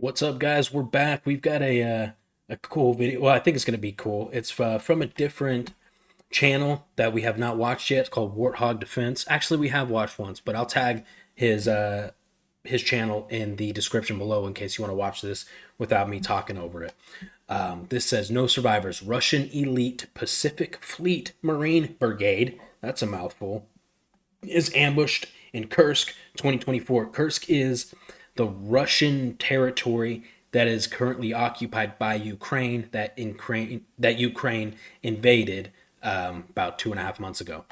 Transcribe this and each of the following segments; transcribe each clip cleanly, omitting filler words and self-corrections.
What's up, guys? We're back. We've got a cool video. Well, I think it's going to be cool. It's from a different channel that we have not watched yet. It's called Warthog Defense. Actually, we have watched once, but I'll tag his channel in the description below in case you want to watch this without me talking over it. This says, no survivors. Russian elite Pacific Fleet Marine Brigade, that's a mouthful, is ambushed in Kursk 2024. Kursk is the Russian territory that is currently occupied by Ukraine that Ukraine invaded about 2.5 months ago.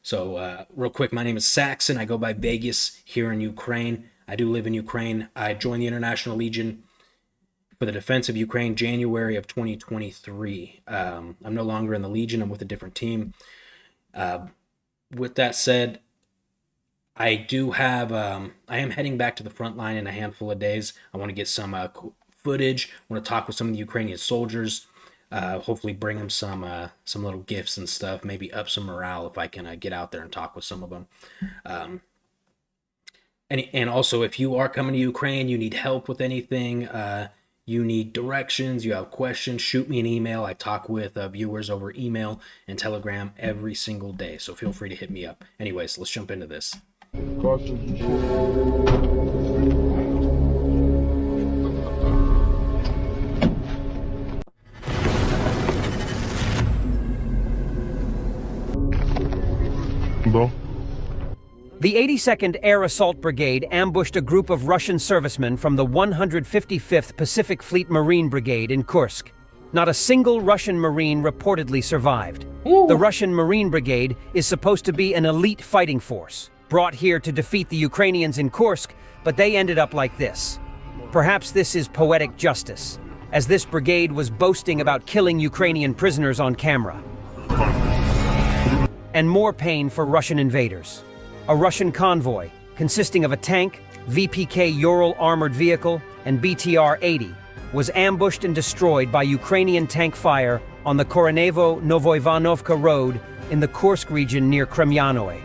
So real quick, my name is Saxon. I go by Vegas here in Ukraine. I do live in Ukraine. I joined the International Legion for the defense of Ukraine January of 2023. I'm no longer in the Legion. I'm with a different team. With that said, I do have, I am heading back to the front line in a handful of days. I want to get some footage. I want to talk with some of the Ukrainian soldiers. Hopefully bring them some little gifts and stuff. Maybe up some morale if I can get out there and talk with some of them. And also, if you are coming to Ukraine, you need help with anything, you need directions, you have questions, shoot me an email. I talk with viewers over email and Telegram every single day, so feel free to hit me up. Anyways, let's jump into this. The 82nd Air Assault Brigade ambushed a group of Russian servicemen from the 155th Pacific Fleet Marine Brigade in Kursk. Not a single Russian Marine reportedly survived. The Russian Marine Brigade is supposed to be an elite fighting force, brought here to defeat the Ukrainians in Kursk, but they ended up like this. Perhaps this is poetic justice, as this brigade was boasting about killing Ukrainian prisoners on camera. And more pain for Russian invaders. A Russian convoy, consisting of a tank, VPK Ural armored vehicle, and BTR-80, was ambushed and destroyed by Ukrainian tank fire on the Koronevo-Novoivanovka road in the Kursk region near Kremyanoe.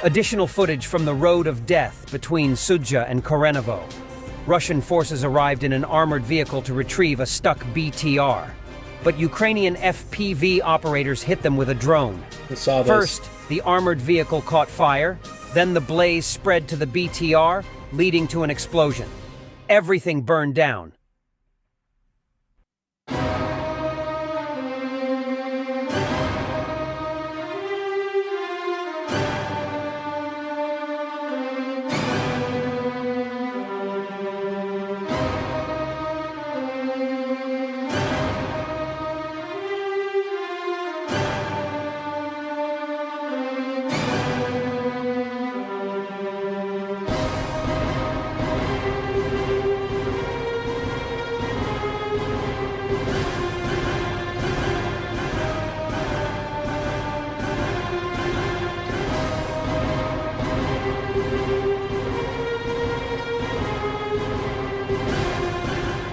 Additional footage from the Road of Death between Sudzha and Korenovo. Russian forces arrived in an armored vehicle to retrieve a stuck BTR, but Ukrainian FPV operators hit them with a drone. First, the armored vehicle caught fire, then the blaze spread to the BTR, leading to an explosion. Everything burned down.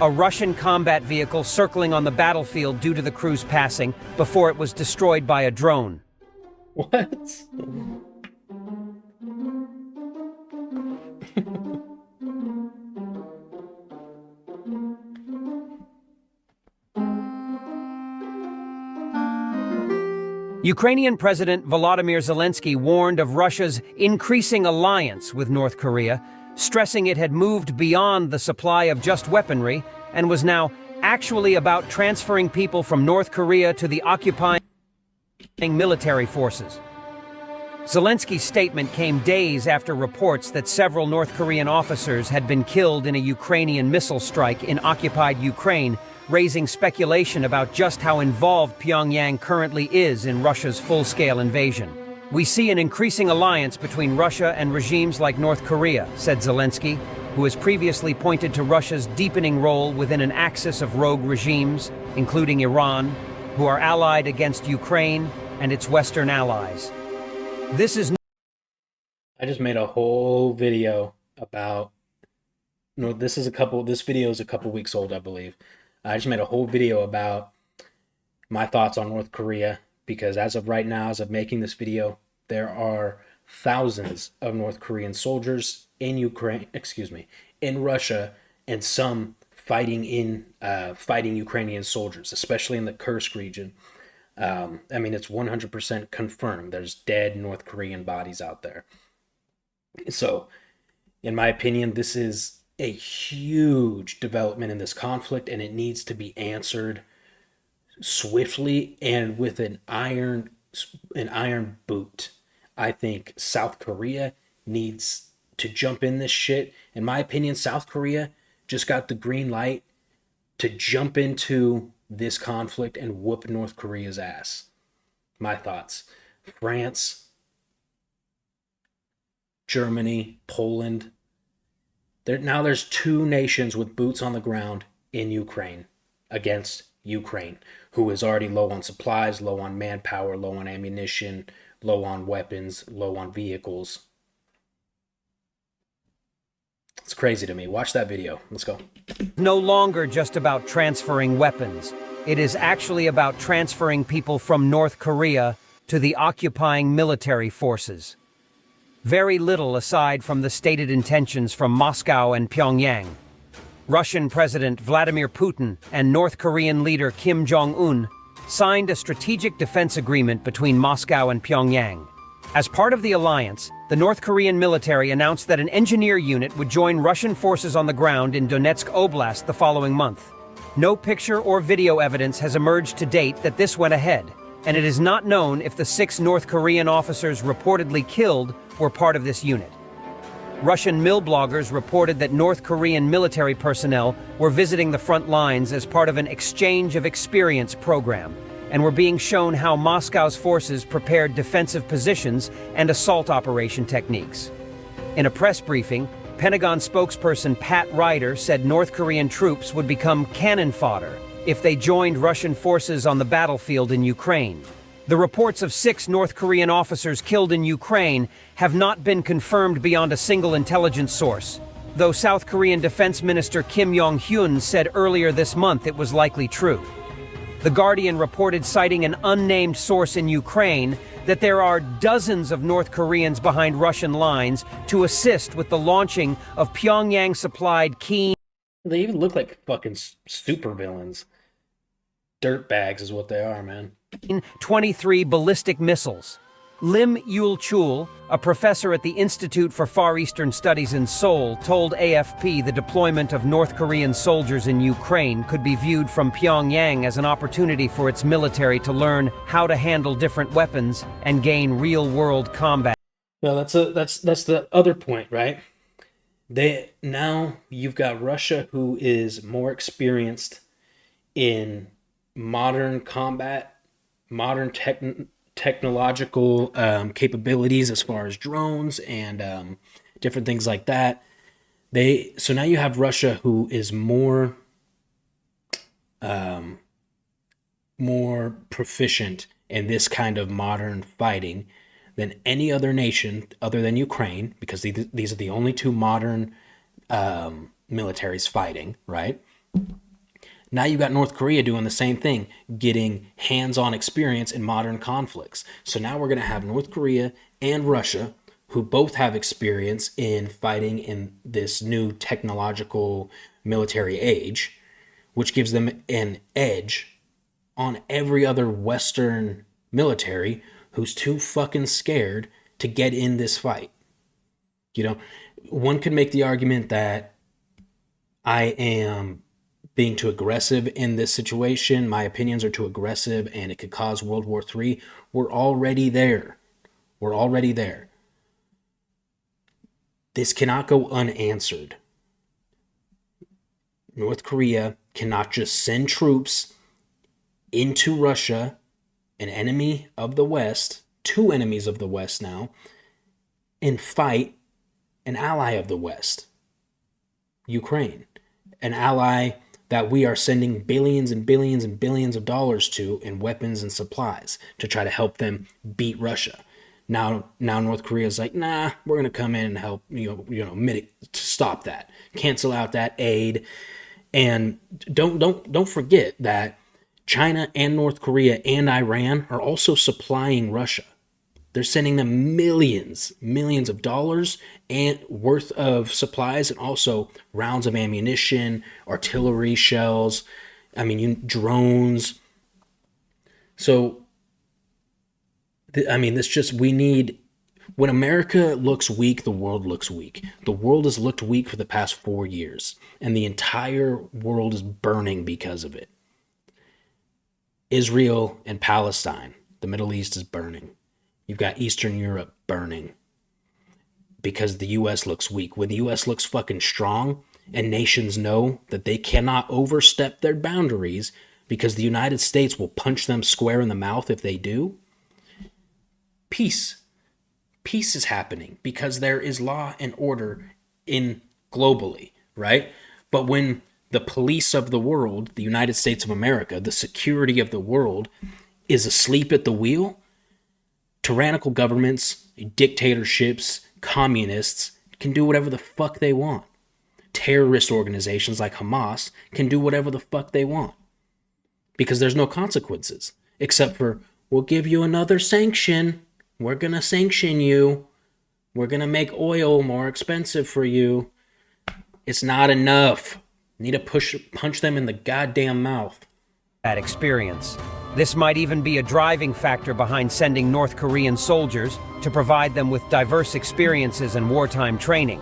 A Russian combat vehicle circling on the battlefield due to the crew's passing before it was destroyed by a drone. What? Ukrainian President Volodymyr Zelensky warned of Russia's increasing alliance with North Korea, stressing it had moved beyond the supply of just weaponry and was now actually about transferring people from North Korea to the occupying military forces. Zelensky's statement came days after reports that several North Korean officers had been killed in a Ukrainian missile strike in occupied Ukraine, raising speculation about just how involved Pyongyang currently is in Russia's full-scale invasion. We see an increasing alliance between Russia and regimes like North Korea, said Zelensky, who has previously pointed to Russia's deepening role within an axis of rogue regimes, including Iran, who are allied against Ukraine and its Western allies. This I just made a whole video about, this video is a couple weeks old, I believe. I just made a whole video about my thoughts on North Korea, because as of right now, as of making this video, there are thousands of North Korean soldiers in in Russia, and some fighting Ukrainian soldiers, especially in the Kursk region. It's 100% confirmed. There's dead North Korean bodies out there. So, in my opinion, this is a huge development in this conflict, and it needs to be answered swiftly and with an iron boot. I think South Korea needs to jump in this shit. In my opinion, South Korea just got the green light to jump into this conflict and whoop North Korea's ass. My thoughts. France, Germany, Poland. There's two nations with boots on the ground in Ukraine against Ukraine, who is already low on supplies, low on manpower, low on ammunition, low on weapons, low on vehicles. It's crazy to me. Watch that video. Let's go. no longer just about transferring weapons. It is actually about transferring people from North Korea to the occupying military forces. Very little aside from the stated intentions from Moscow and Pyongyang. Russian President Vladimir Putin and North Korean leader Kim Jong-un signed a strategic defense agreement between Moscow and Pyongyang. As part of the alliance, the North Korean military announced that an engineer unit would join Russian forces on the ground in Donetsk Oblast the following month. No picture or video evidence has emerged to date that this went ahead, and it is not known if the 6 North Korean officers reportedly killed were part of this unit. Russian mill bloggers reported that North Korean military personnel were visiting the front lines as part of an exchange of experience program, and were being shown how Moscow's forces prepared defensive positions and assault operation techniques. In a press briefing, Pentagon spokesperson Pat Ryder said North Korean troops would become cannon fodder if they joined Russian forces on the battlefield in Ukraine. The reports of 6 North Korean officers killed in Ukraine have not been confirmed beyond a single intelligence source, though South Korean Defense Minister Kim Yong-hyun said earlier this month it was likely true. The Guardian reported, citing an unnamed source in Ukraine, that there are dozens of North Koreans behind Russian lines to assist with the launching of Pyongyang-supplied key... They even look like fucking supervillains. Dirtbags is what they are, man. 23 ballistic missiles. Lim Yul-chul, a professor at the Institute for Far Eastern Studies in Seoul, told AFP the deployment of North Korean soldiers in Ukraine could be viewed from Pyongyang as an opportunity for its military to learn how to handle different weapons and gain real-world combat. Well, that's the other point, right? Now you've got Russia, who is more experienced in modern combat, modern technological capabilities as far as drones and different things like that. So now you have Russia, who is more proficient in this kind of modern fighting than any other nation other than Ukraine, because these are the only 2 modern militaries fighting, right? Now you've got North Korea doing the same thing, getting hands-on experience in modern conflicts. So now we're going to have North Korea and Russia, who both have experience in fighting in this new technological military age, which gives them an edge on every other Western military who's too fucking scared to get in this fight. You know, one could make the argument that I am being too aggressive in this situation. My opinions are too aggressive and it could cause World War III. We're already there. We're already there. This cannot go unanswered. North Korea cannot just send troops into Russia, an enemy of the West, two enemies of the West now and fight an ally of the West, Ukraine, an ally that we are sending billions and billions and billions of dollars to in weapons and supplies to try to help them beat Russia. Now North Korea's like, nah, we're gonna come in and help, to stop that, cancel out that aid, and don't forget that China and North Korea and Iran are also supplying Russia. They're sending them millions of dollars and worth of supplies, and also rounds of ammunition, artillery shells, drones. So, we need, when America looks weak, the world looks weak. The world has looked weak for the past 4 years, and the entire world is burning because of it. Israel and Palestine, the Middle East is burning. You've got Eastern Europe burning because the U.S. looks weak. When the U.S. looks fucking strong and nations know that they cannot overstep their boundaries because the United States will punch them square in the mouth if they do, peace is happening because there is law and order in globally, right? But when the police of the world, the United States of America, the security of the world is asleep at the wheel, tyrannical governments, dictatorships, communists can do whatever the fuck they want. Terrorist organizations like Hamas can do whatever the fuck they want because there's no consequences except for, we'll give you another sanction. We're going to sanction you. We're going to make oil more expensive for you. It's not enough. Need to punch them in the goddamn mouth. That experience. This might even be a driving factor behind sending North Korean soldiers to provide them with diverse experiences and wartime training.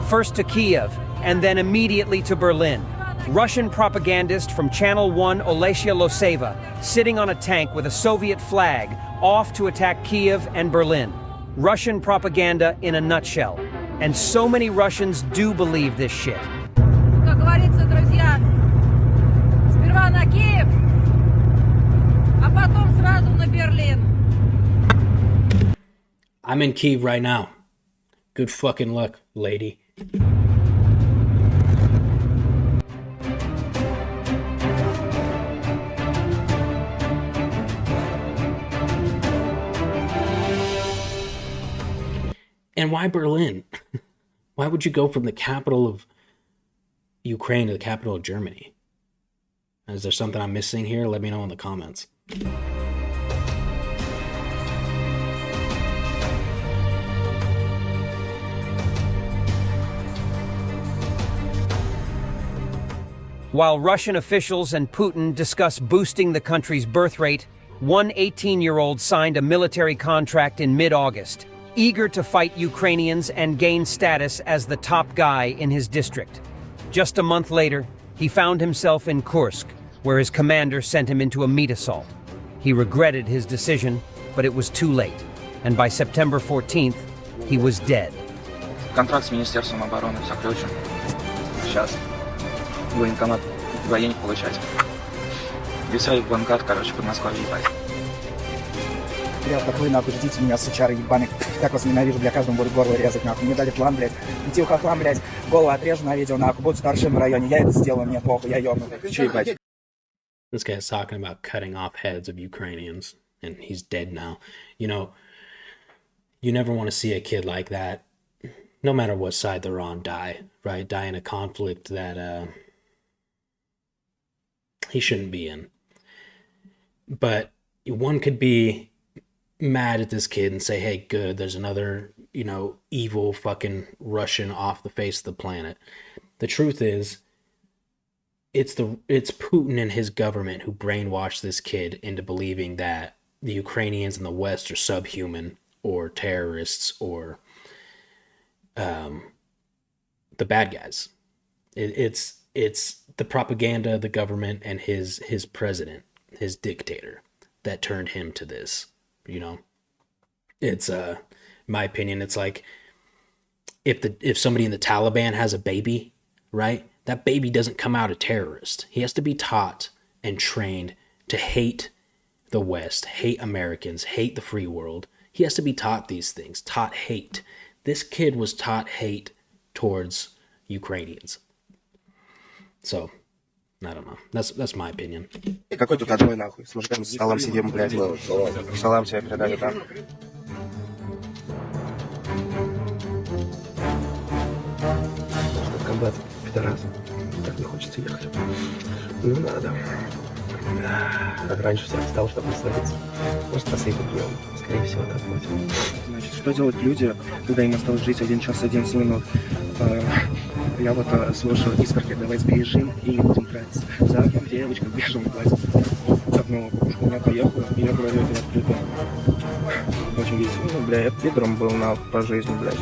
First to Kiev, and then immediately to Berlin. Russian propagandist from Channel 1 Olesya Loseva, sitting on a tank with a Soviet flag, off to attack Kiev and Berlin. Russian propaganda in a nutshell. And so many Russians do believe this shit. Как говорится, друзья, сперва на Киев, а потом сразу на Берлин. I'm in Kiev right now. Good fucking luck, lady. And why Berlin? Why would you go from the capital of Ukraine to the capital of Germany? Is there something I'm missing here? Let me know in the comments. While Russian officials and Putin discuss boosting the country's birth rate, one 18-year-old signed a military contract in mid-August, eager to fight Ukrainians and gain status as the top guy in his district. Just a month later, he found himself in Kursk, where his commander sent him into a meat assault. He regretted his decision, but it was too late, and by September 14th, he was dead. Контракт с Министерством обороны заключен. Сейчас военкомат военник получать. Весай в банкат, короче, Подмосковье ебать. Блядь, как вы, нахуй, ждите меня, сучары ебаных. Как вас ненавижу, бля, каждому буду горло резать, нахуй. Мне дали план, блядь. Идти в хохлам, блядь, голову отрежу на видео, нахуй. Буду старшим в районе. Я это сделаю, мне похуй, я ёбнутый. Че ебать? This guy's talking about cutting off heads of Ukrainians, and he's dead now. You know, you never want to see a kid like that, no matter what side they're on, die, right? Die in a conflict that he shouldn't be in. But one could be mad at this kid and say, hey, good, there's another, evil fucking Russian off the face of the planet. The truth is, it's Putin and his government who brainwashed this kid into believing that the Ukrainians in the West are subhuman or terrorists or the bad guys. It's the propaganda of the government and his president, his dictator, that turned him to this. It's my opinion, it's like if somebody in the Taliban has a baby, right? That baby doesn't come out a terrorist. He has to be taught and trained to hate the West, hate Americans, hate the free world. He has to be taught these things, taught hate. This kid was taught hate towards Ukrainians. So, I don't know. That's my opinion. И какой тут отбой нахуй? С мужиками за столом сидим, блядь. Салам тебе передали там. Что комбат, пидорас. Так не хочется ехать. Ну надо. Как раньше всех встал, чтобы насладиться. Может, посыпать днем. Скорее всего, так будет. Значит, что делают люди, когда им осталось жить 1 час 11 минут? Я вот слушаю искорки, давай сбежим и будем драться. За окном девочка в бежевом платье. Ну, у меня поехала, и я говорю это открыто. Очень весело. Ну, бля, я пидором был по жизни, блядь.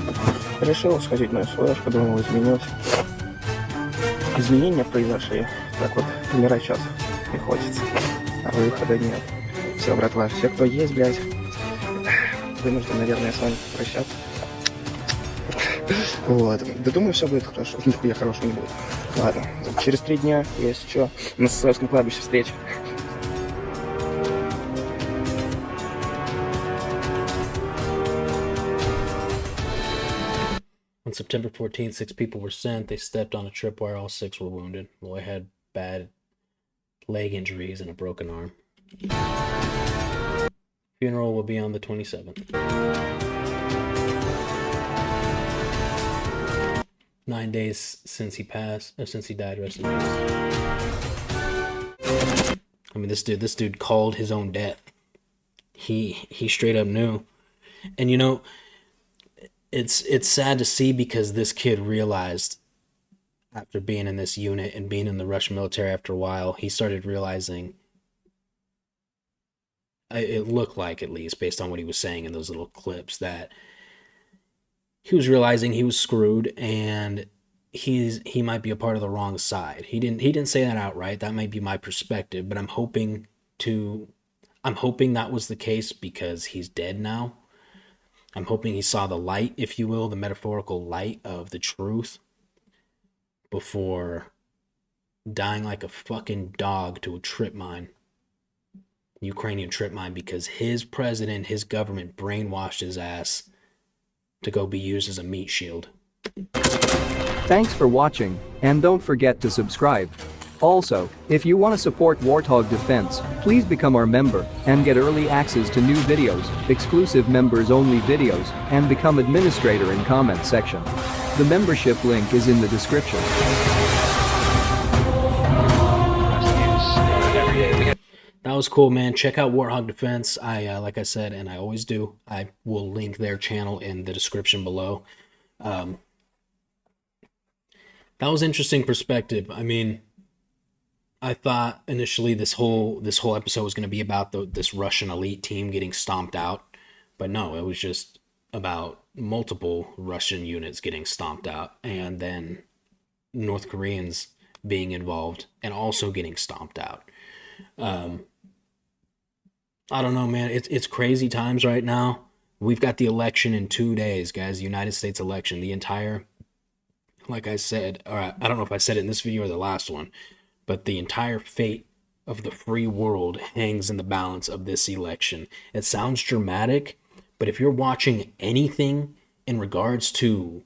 Решил сходить на СВС, подумал, изменился. Изменения произошли. Так вот, умирать сейчас не хочется. А выхода нет. Все, братва, все, кто есть, блядь, вынужден, наверное, с вами прощаться. Вот. Да думаю, все будет хорошо. Нихуя хорошего не будет. Ладно. Через 3 дня, если что, на Советском кладбище встреча. On September 14th, 6 people were sent. They stepped on a tripwire. All 6 were wounded. The boy had bad leg injuries and a broken arm. Funeral will be on the 27th. 9 days since he died. Rest in peace. I mean, this dude called his own death. He straight up knew. And you know, it's sad to see, because this kid realized, after being in this unit and being in the Russian military after a while, he started realizing, it looked like, at least based on what he was saying in those little clips, that he was realizing he was screwed, and he might be a part of the wrong side. He didn't say that outright. That might be my perspective, but I'm hoping that was the case, because he's dead now. I'm hoping he saw the light, if you will, the metaphorical light of the truth, before dying like a fucking dog to a trip mine. Ukrainian trip mine, because his president, his government brainwashed his ass to go be used as a meat shield. Thanks for watching, and don't forget to subscribe. Also, if you want to support Warthog Defense, please become our member and get early access to new videos, exclusive members-only videos, and become administrator in comment section. The membership link is in the description. That was cool, man. Check out Warthog Defense. Like I said, and I always do, I will link their channel in the description below. That was interesting perspective. I mean, I thought initially this whole episode was going to be about this Russian elite team getting stomped out, but no, it was just about multiple Russian units getting stomped out, and then North Koreans being involved and also getting stomped out. I don't know, man. It's crazy times right now. We've got the election in 2 days, guys. The United States election. The entire, like I said, or I don't know if I said it in this video or the last one, but the entire fate of the free world hangs in the balance of this election. It sounds dramatic, but if you're watching anything in regards to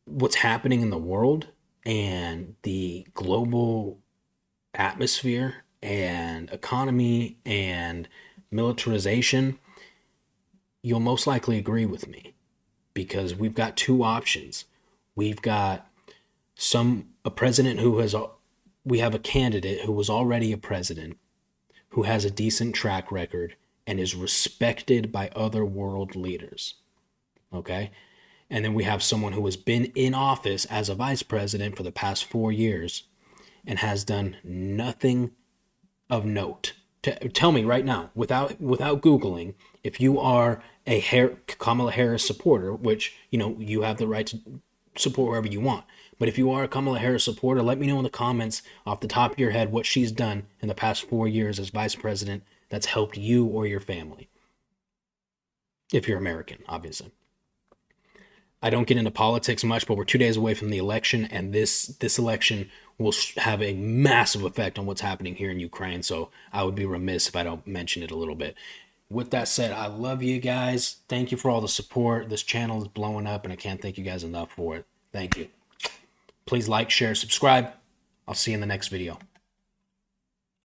what's happening in the world and the global atmosphere and economy and militarization, you'll most likely agree with me, because we've got 2 options. We've got a president we have a candidate who was already a president, who has a decent track record and is respected by other world leaders. Okay? And then we have someone who has been in office as a vice president for the past 4 years and has done nothing of note. Tell me right now, without Googling, if you are a Kamala Harris supporter, which, you have the right to support whoever you want. But if you are a Kamala Harris supporter, let me know in the comments off the top of your head what she's done in the past 4 years as vice president that's helped you or your family. If you're American, obviously. I don't get into politics much, but we're 2 days away from the election, and this election will have a massive effect on what's happening here in Ukraine. So I would be remiss if I don't mention it a little bit. With that said, I love you guys. Thank you for all the support. This channel is blowing up, and I can't thank you guys enough for it. Thank you. Please like, share, subscribe. I'll see you in the next video.